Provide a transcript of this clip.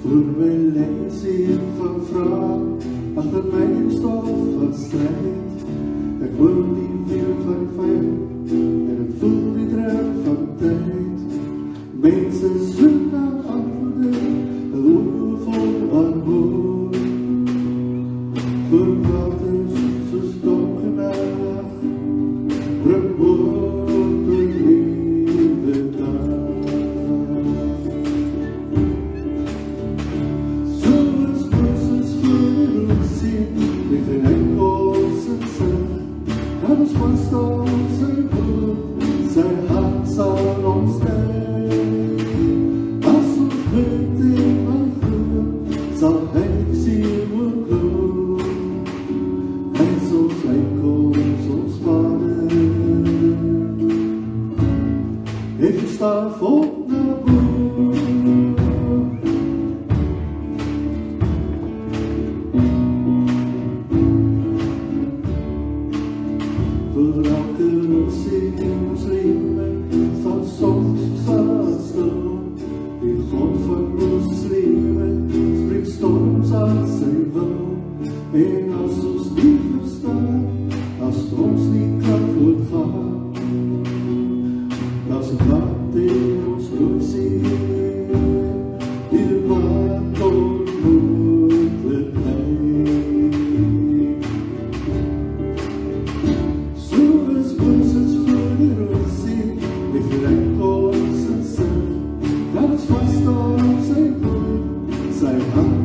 Voor my lees hier van vraag, achter my stof van strijd. Ek hoor die wiel van vyand, en ek voel die druk van tyd. Mense soek na antwoorde, oor vol armoed. Voor waters soos donker nacht, bring hoop en liefde dag. Soos Moses voor ons sien, lig in enkels en sig, en ons vaststaan sy bloed, sy hand sal ons leid. As ons bid en glo, sal hy sien hoe glo. Hy is ons enkels, ons Vader. Hy verstaan volk na boer. Voor elke opsie in ons leven, staan soms staan stil. Die God van ons leven, spreek storms aan sy wil. En as ons nie verstaan, as ons nie kan voortgaan, dan is het wat in ons oorsien, die wat onmogelijkheid. Soos Moses voor die oorsien, lig enkels en sig, en ons vaststaan op sy woord, sy hand